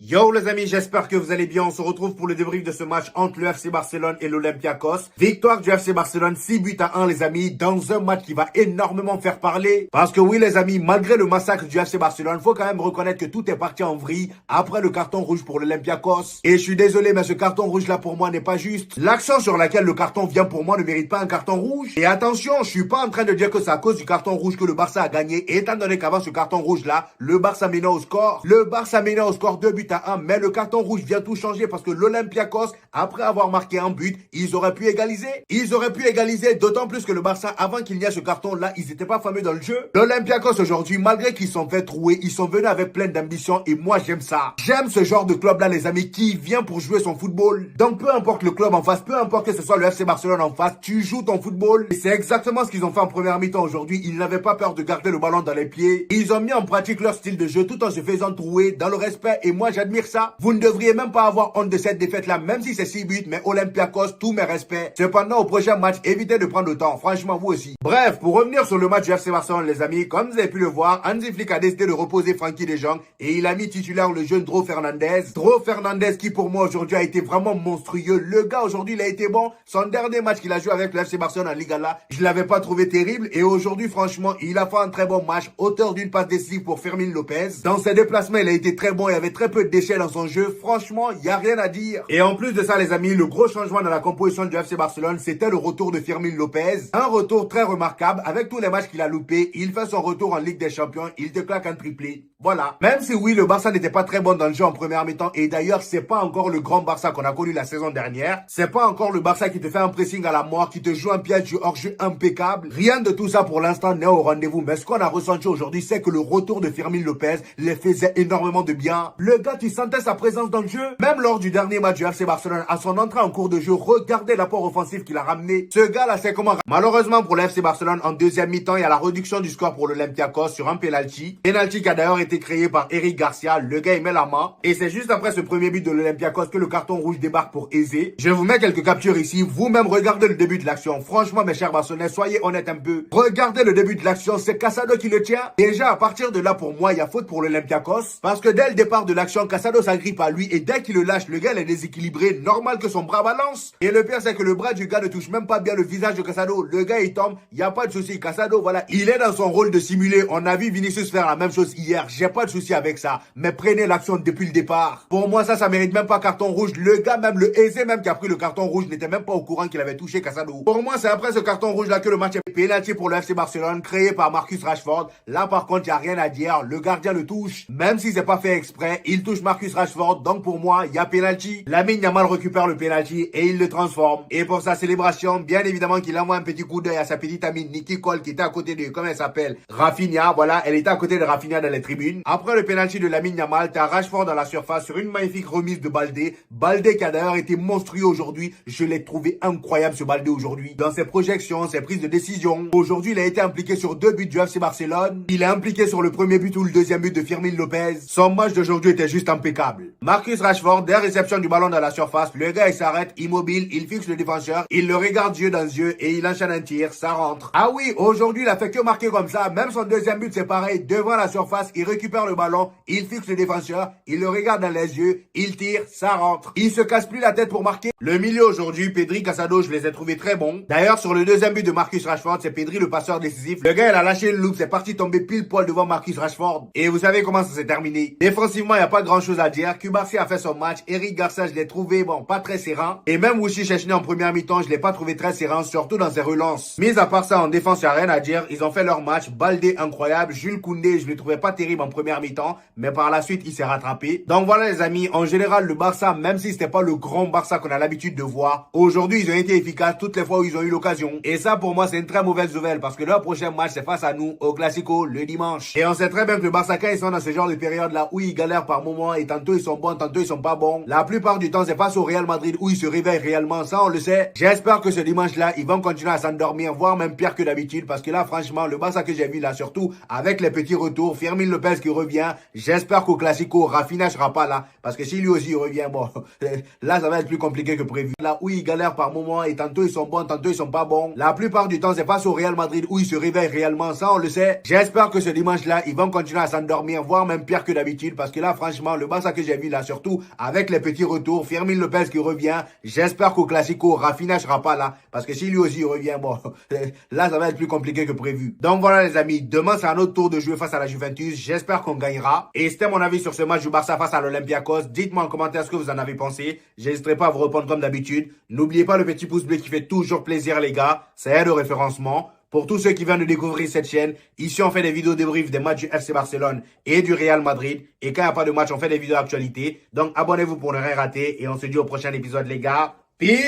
Yo les amis, j'espère que vous allez bien. On se retrouve pour le débrief de ce match entre le FC Barcelone et l'Olympiakos. Victoire du FC Barcelone 6-1 les amis, dans un match qui va énormément faire parler. Parce que oui les amis, malgré le massacre du FC Barcelone, faut quand même reconnaître que tout est parti en vrille après le carton rouge pour l'Olympiakos. Et je suis désolé mais ce carton rouge là pour moi n'est pas juste. L'action sur laquelle le carton vient pour moi ne mérite pas un carton rouge. Et attention, je suis pas en train de dire que c'est à cause du carton rouge que le Barça a gagné, étant donné qu'avant ce carton rouge là, le Barça menait au score. Le Barça menait au score 2-1, mais le carton rouge vient tout changer parce que l'Olympiakos, après avoir marqué un but, ils auraient pu égaliser. Ils auraient pu égaliser, d'autant plus que le Barça, avant qu'il n'y ait ce carton-là, ils n'étaient pas fameux dans le jeu. L'Olympiakos aujourd'hui, malgré qu'ils sont fait trouer, ils sont venus avec plein d'ambition et moi j'aime ça. J'aime ce genre de club-là les amis, qui vient pour jouer son football. Donc peu importe le club en face, peu importe que ce soit le FC Barcelone en face, tu joues ton football. Et c'est exactement ce qu'ils ont fait en première mi-temps aujourd'hui. Ils n'avaient pas peur de garder le ballon dans les pieds. Ils ont mis en pratique leur style de jeu tout en se faisant trouer dans le respect et moi j'admire ça. Vous ne devriez même pas avoir honte de cette défaite-là, même si c'est 6 buts, mais Olympiakos, tous mes respects. Cependant, au prochain match, évitez de prendre le temps, franchement, vous aussi. Bref, pour revenir sur le match du FC Barcelone, les amis, comme vous avez pu le voir, Hansi Flick a décidé de reposer Frenkie de Jong et il a mis titulaire le jeune Dro Fernandez. Dro Fernandez qui, pour moi, aujourd'hui, a été vraiment monstrueux. Le gars, aujourd'hui, il a été bon. Son dernier match qu'il a joué avec le FC Barcelone en Liga là, je l'avais pas trouvé terrible et aujourd'hui, franchement, il a fait un très bon match, auteur d'une passe décisive pour Fermín López. Dans ses déplacements, il a été très bon, il y avait très peu de déchets dans son jeu. Franchement, il n'y a rien à dire. Et en plus de ça, les amis, le gros changement dans la composition du FC Barcelone, c'était le retour de Fermín López. Un retour très remarquable. Avec tous les matchs qu'il a loupés, il fait son retour en Ligue des Champions. Il te claque un triplé. Voilà. Même si oui, le Barça n'était pas très bon dans le jeu en première mi-temps. Et d'ailleurs, c'est pas encore le grand Barça qu'on a connu la saison dernière. C'est pas encore le Barça qui te fait un pressing à la mort, qui te joue un piège du hors-jeu impeccable. Rien de tout ça pour l'instant n'est au rendez-vous. Mais ce qu'on a ressenti aujourd'hui, c'est que le retour de Fermín López les faisait énormément de bien. Le gars, tu sentais sa présence dans le jeu. Même lors du dernier match du FC Barcelone, à son entrée en cours de jeu, regardez l'apport offensif qu'il a ramené. Ce gars-là, c'est comment? Malheureusement pour le FC Barcelone, en deuxième mi-temps, il y a la réduction du score pour l'Olympiakos sur un penalty. Penalty qui a d'ailleurs été créé par Eric Garcia. Le gars, il met la main. Et c'est juste après ce premier but de l'Olympiakos que le carton rouge débarque pour Eze. Je vous mets quelques captures ici. Vous-même, regardez le début de l'action. Franchement, mes chers Barcelonais, soyez honnêtes un peu. Regardez le début de l'action. C'est Casado qui le tient. Déjà, à partir de là, pour moi, il y a faute pour l'Olympiakos. Parce que dès le départ de l'action, Casado s'agrippe à lui. Et dès qu'il le lâche, le gars il est déséquilibré. Normal que son bras balance. Et le pire, c'est que le bras du gars ne touche même pas bien le visage de Casado. Le gars, il tombe. Il n'y a pas de souci. Casado, voilà. Il est dans son rôle de simuler. On a vu Vinicius faire la même chose hier. J'ai pas de souci avec ça. Mais prenez l'action depuis le départ. Pour moi, ça mérite même pas carton rouge. Le gars, même le Eze, même qui a pris le carton rouge, n'était même pas au courant qu'il avait touché Casado. Pour moi, c'est après ce carton rouge là que le match est pénalty pour le FC Barcelone, créé par Marcus Rashford. Là, par contre, il n'y a rien à dire. Le gardien le touche. Même si c'est pas fait exprès, il touche Marcus Rashford. Donc, pour moi, il y a pénalty. Lamine Yamal récupère le penalty et il le transforme. Et pour sa célébration, bien évidemment qu'il envoie un petit coup d'œil à sa petite amie Nikki Cole qui était à côté de, comment elle s'appelle, Rafinha. Voilà, elle était à côté de Rafinha dans les tribunes. Après le penalty de Lamine Yamal, t'as Rashford dans la surface sur une magnifique remise de Baldé. Baldé qui a d'ailleurs été monstrueux aujourd'hui. Je l'ai trouvé incroyable ce Baldé aujourd'hui. Dans ses projections, ses prises de décision. Aujourd'hui, il a été impliqué sur 2 buts du FC Barcelone. Il est impliqué sur le premier but ou le deuxième but de Fermín López. Son match d'aujourd'hui était juste impeccable. Marcus Rashford, dès réception du ballon dans la surface, le gars il s'arrête, immobile, il fixe le défenseur, il le regarde yeux dans yeux et il enchaîne un tir, ça rentre. Ah oui, aujourd'hui il a fait que marquer comme ça, même son deuxième but c'est pareil, devant la surface, il récupère le ballon, il fixe le défenseur, il le regarde dans les yeux, il tire, ça rentre. Il se casse plus la tête pour marquer. Le milieu aujourd'hui, Pedri, Casado, je les ai trouvés très bons. D'ailleurs sur le deuxième but de Marcus Rashford, c'est Pedri le passeur décisif. Le gars il a lâché une loupe, c'est parti tomber pile poil devant Marcus Rashford. Et vous savez comment ça s'est terminé. Défensivement, il n'y a pas grand chose à dire. Cubarsí a fait son match. Eric Garcia, je l'ai trouvé, bon, pas très serein. Et même Mouchi Chechny en première mi-temps, je l'ai pas trouvé très serein, surtout dans ses relances. Mis à part ça, en défense, il n'y a rien à dire. Ils ont fait leur match. Baldé, incroyable. Jules Koundé, je le trouvais pas terrible en première mi-temps. Mais par la suite, il s'est rattrapé. Donc voilà, les amis. En général, le Barça, même si c'était pas le grand Barça qu'on a l'habitude de voir, aujourd'hui, ils ont été efficaces toutes les fois où ils ont eu l'occasion. Et ça, pour moi, c'est une très mauvaise nouvelle parce que leur prochain match, c'est face à nous, au Classico, le dimanche. Et on sait très bien que le Barça, quand ils sont dans ce genre de période-là où ils galèrent par moment et tantôt ils sont bons, tantôt ils sont pas bons, la plupart du temps, c'est face au Real Madrid où ils se réveillent réellement. Ça, ça on le sait. J'espère que ce dimanche-là, ils vont continuer à s'endormir, voire même pire que d'habitude, parce que là, franchement, le Barça que j'ai vu là, surtout avec les petits retours, Fermín López qui revient, j'espère qu'au Classico, Rafinha sera pas là, parce que si lui aussi revient, bon, là, ça va être plus compliqué que prévu. Là où ils galèrent par moment, et tantôt ils sont bons, tantôt ils sont pas bons, la plupart du temps, c'est face au Real Madrid où ils se réveillent réellement, ça on le sait. J'espère que ce dimanche-là, ils vont continuer à s'endormir, voire même pire que d'habitude, parce que là, franchement, le Barça que j'ai vu là, surtout avec les petits retours, Fermin Lopez qui revient, j'espère qu'au Classico, Rafinha sera pas là, parce que si lui aussi revient, bon, là ça va être plus compliqué que prévu. Donc voilà les amis, demain c'est un autre tour de jouer face à la Juventus, j'espère qu'on gagnera. Et c'était mon avis sur ce match du Barça face à l'Olympiakos. Dites-moi en commentaire ce que vous en avez pensé, j'hésiterai pas à vous répondre comme d'habitude. N'oubliez pas le petit pouce bleu qui fait toujours plaisir les gars, ça aide au référencement. Pour tous ceux qui viennent de découvrir cette chaîne, ici on fait des vidéos débriefs des matchs du FC Barcelone et du Real Madrid. Et quand il n'y a pas de match, on fait des vidéos actualité. Donc abonnez-vous pour ne rien rater et on se dit au prochain épisode les gars. Peace!